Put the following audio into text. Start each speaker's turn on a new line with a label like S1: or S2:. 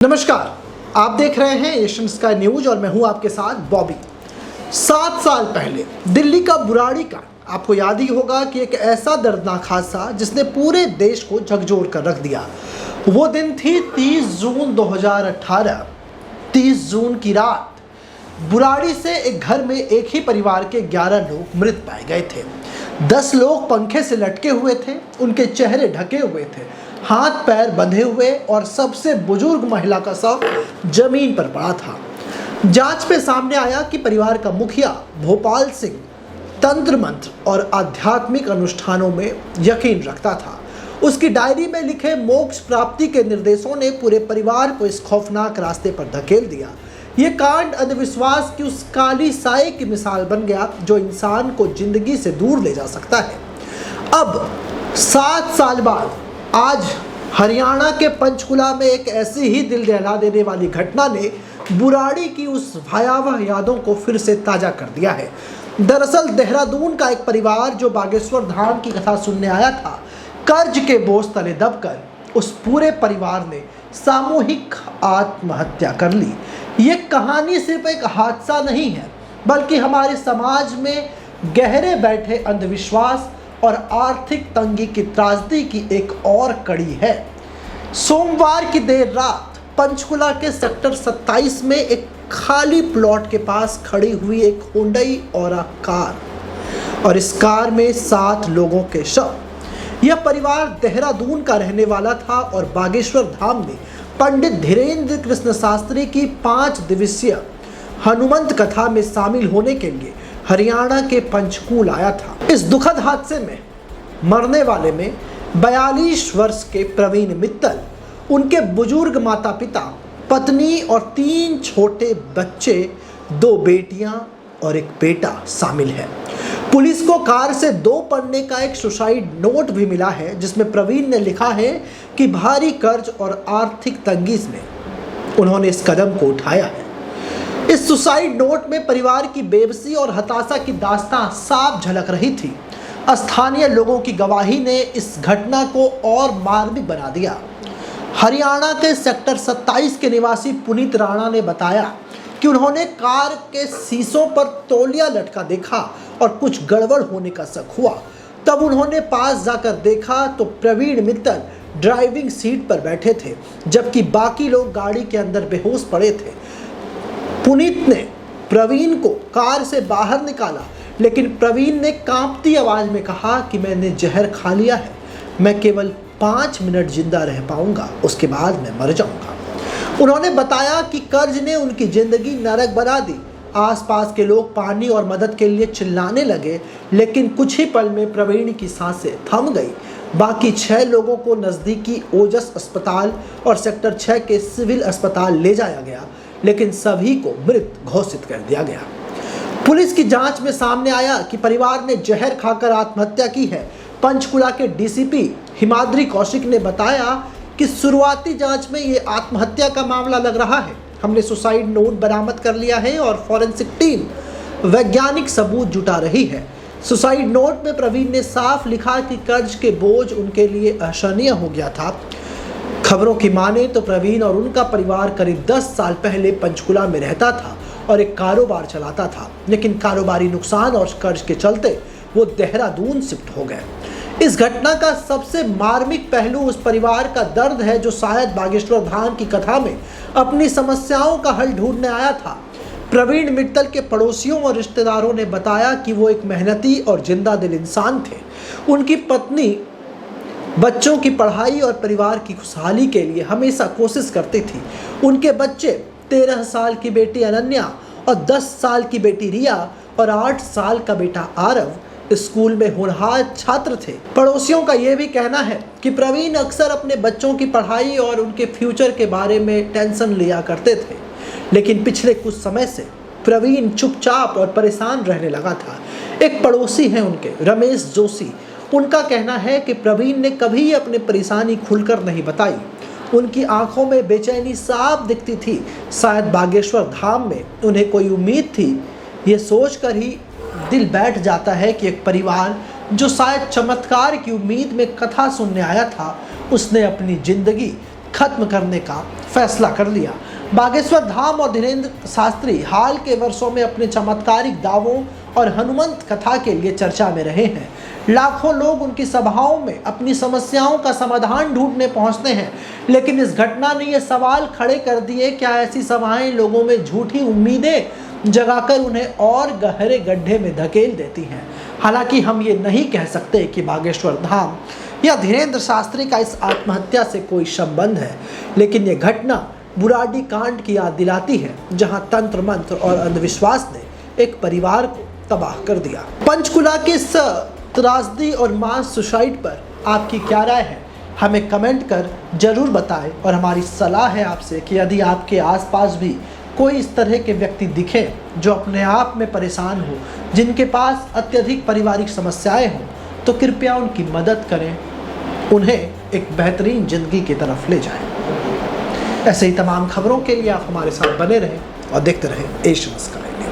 S1: नमस्कार, आप देख रहे हैं एशियन स्काई न्यूज और मैं हूं आपके साथ बॉबी। 7 साल पहले दिल्ली का बुराड़ी कांड आपको याद ही होगा कि एक ऐसा दर्दनाक हादसा जिसने पूरे देश को झकझोर कर रख दिया। वो दिन थी 30 जून 2018। 30 जून की रात बुराड़ी से एक घर में एक ही परिवार के 11 लोग मृत पाए गए थे। 10 लोग पंखे से लटके हुए थे, उनके चेहरे ढके हुए थे, हाथ पैर बंधे हुए और सबसे बुजुर्ग महिला का शव जमीन पर पड़ा था। जांच में सामने आया कि परिवार का मुखिया भोपाल सिंह तंत्र मंत्र और आध्यात्मिक अनुष्ठानों में यकीन रखता था। उसकी डायरी में लिखे मोक्ष प्राप्ति के निर्देशों ने पूरे परिवार को इस खौफनाक रास्ते पर धकेल दिया। ये कांड अंधविश्वास की उस काली साए की मिसाल बन गया जो इंसान को जिंदगी से दूर ले जा सकता है। अब 7 साल बाद आज हरियाणा के पंचकुला में एक ऐसी ही दिल दहला देने वाली घटना ने बुराड़ी की उस भयावह यादों को फिर से ताजा कर दिया है। दरअसल देहरादून का एक परिवार जो बागेश्वर धाम की कथा सुनने आया था, कर्ज के बोझ तले दबकर उस पूरे परिवार ने सामूहिक आत्महत्या कर ली। ये कहानी सिर्फ एक हादसा नहीं है, बल्कि हमारे समाज में गहरे बैठे अंधविश्वास और आर्थिक तंगी की त्रासदी की एक और कड़ी है। सोमवार की देर रात पंचकुला के सेक्टर 27 में एक खाली प्लॉट के पास खड़ी हुई एक हुंडई औरा कार और इस कार में 7 लोगों के शव। यह परिवार देहरादून का रहने वाला था और बागेश्वर धाम में पंडित धीरेन्द्र कृष्ण शास्त्री की 5 दिवसीय हनुमंत कथा में शामिल होने के लिए हरियाणा के पंचकुल आया था। इस दुखद हादसे में मरने वाले में 42 वर्ष के प्रवीण मित्तल, उनके बुजुर्ग माता पिता, पत्नी और 3 छोटे बच्चे, 2 बेटियां और एक बेटा शामिल है। पुलिस को कार से 2 पन्ने का एक सुसाइड नोट भी मिला है जिसमें प्रवीण ने लिखा है कि भारी कर्ज और आर्थिक तंगी में उन्होंने इस कदम को उठाया है। इस सुसाइड नोट में परिवार की बेबसी और हताशा की दास्तां साफ झलक रही थी। स्थानीय लोगों की गवाही ने इस घटना को और मार्मिक बना दिया। हरियाणा के सेक्टर 27 के निवासी पुनीत राणा ने बताया कि उन्होंने कार के शीशों पर तौलिया लटका देखा और कुछ गड़बड़ होने का शक हुआ। तब उन्होंने पास जाकर देखा तो प्रवीण मित्तल ड्राइविंग सीट पर बैठे थे, जबकि बाकी लोग गाड़ी के अंदर बेहोश पड़े थे। पुनीत ने प्रवीण को कार से बाहर निकाला, लेकिन प्रवीण ने कांपती आवाज में कहा कि मैंने जहर खा लिया है, मैं केवल 5 मिनट जिंदा रह पाऊंगा, उसके बाद मैं मर जाऊंगा। उन्होंने बताया कि कर्ज ने उनकी जिंदगी नरक बना दी। आसपास के लोग पानी और मदद के लिए चिल्लाने लगे, लेकिन कुछ ही पल में प्रवीण की सांसें थम गई। बाकी 6 लोगों को नज़दीकी ओजस अस्पताल और सेक्टर 6 के सिविल अस्पताल ले जाया गया, लेकिन सभी को मृत घोषित कर दिया गया। पुलिस की जांच में सामने आया कि परिवार ने जहर खाकर आत्महत्या की है। पंचकुला के डीसीपी हिमाद्री कौशिक ने बताया कि शुरुआती जांच में ये आत्महत्या का मामला लग रहा है। हमने सुसाइड नोट बरामद कर लिया है और फॉरेंसिक टीम वैज्ञानिक सबूत जुटा रही है। सुसाइड नोट में प्रवीण ने साफ लिखा कि कर्ज के बोझ उनके लिए असहनीय हो गया था। खबरों की माने तो प्रवीण और उनका परिवार करीब 10 साल पहले पंचकुला में रहता था और एक कारोबार चलाता था, लेकिन कारोबारी नुकसान और कर्ज के चलते वो देहरादून शिफ्ट हो गए। इस घटना का सबसे मार्मिक पहलू उस परिवार का दर्द है जो शायद बागेश्वर धाम की कथा में अपनी समस्याओं का हल ढूंढने आया था। प्रवीण मित्तल के पड़ोसियों और रिश्तेदारों ने बताया कि वो एक मेहनती और जिंदा दिल इंसान थे। उनकी पत्नी बच्चों की पढ़ाई और परिवार की खुशहाली के लिए हमेशा कोशिश करती थी। उनके बच्चे 13 साल की बेटी अनन्या और 10 साल की बेटी रिया और 8 साल का बेटा आरव स्कूल में होनहार छात्र थे। पड़ोसियों का यह भी कहना है कि प्रवीण अक्सर अपने बच्चों की पढ़ाई और उनके फ्यूचर के बारे में टेंशन लिया करते थे, लेकिन पिछले कुछ समय से प्रवीण चुपचाप और परेशान रहने लगा था। एक पड़ोसी हैं उनके, रमेश जोशी, उनका कहना है कि प्रवीण ने कभी अपनी परेशानी खुलकर नहीं बताई। उनकी आंखों में बेचैनी साफ दिखती थी। शायद बागेश्वर धाम में उन्हें कोई उम्मीद थी। ये सोचकर ही दिल बैठ जाता है कि एक परिवार जो शायद चमत्कार की उम्मीद में कथा सुनने आया था, उसने अपनी जिंदगी खत्म करने का फैसला कर लिया। बागेश्वर धाम और धीरेन्द्र शास्त्री हाल के वर्षों में अपने चमत्कारिक दावों और हनुमंत कथा के लिए चर्चा में रहे हैं। लाखों लोग उनकी सभाओं में अपनी समस्याओं का समाधान ढूंढने पहुंचते हैं, लेकिन इस घटना ने ये सवाल खड़े कर दिए, क्या ऐसी सभाएं लोगों में झूठी उम्मीदें जगाकर उन्हें और गहरे गड्ढे में धकेल देती हैं। हालांकि हम ये नहीं कह सकते कि बागेश्वर धाम या धीरेन्द्र शास्त्री का इस आत्महत्या से कोई संबंध है, लेकिन ये घटना बुराड़ी कांड की याद दिलाती है, जहां तंत्र मंत्र और अंधविश्वास ने एक परिवार को तबाह कर दिया। पंचकुला के इस त्रासदी और मास सुसाइड पर आपकी क्या राय है, हमें कमेंट कर जरूर बताएं। और हमारी सलाह है आपसे कि यदि आपके आसपास भी कोई इस तरह के व्यक्ति दिखे जो अपने आप में परेशान हो, जिनके पास अत्यधिक पारिवारिक समस्याएं हों, तो कृपया उनकी मदद करें, उन्हें एक बेहतरीन जिंदगी की तरफ ले जाएं। ऐसे ही तमाम खबरों के लिए आप हमारे साथ बने रहें और देखते रहें एशियन स्काई न्यूज़।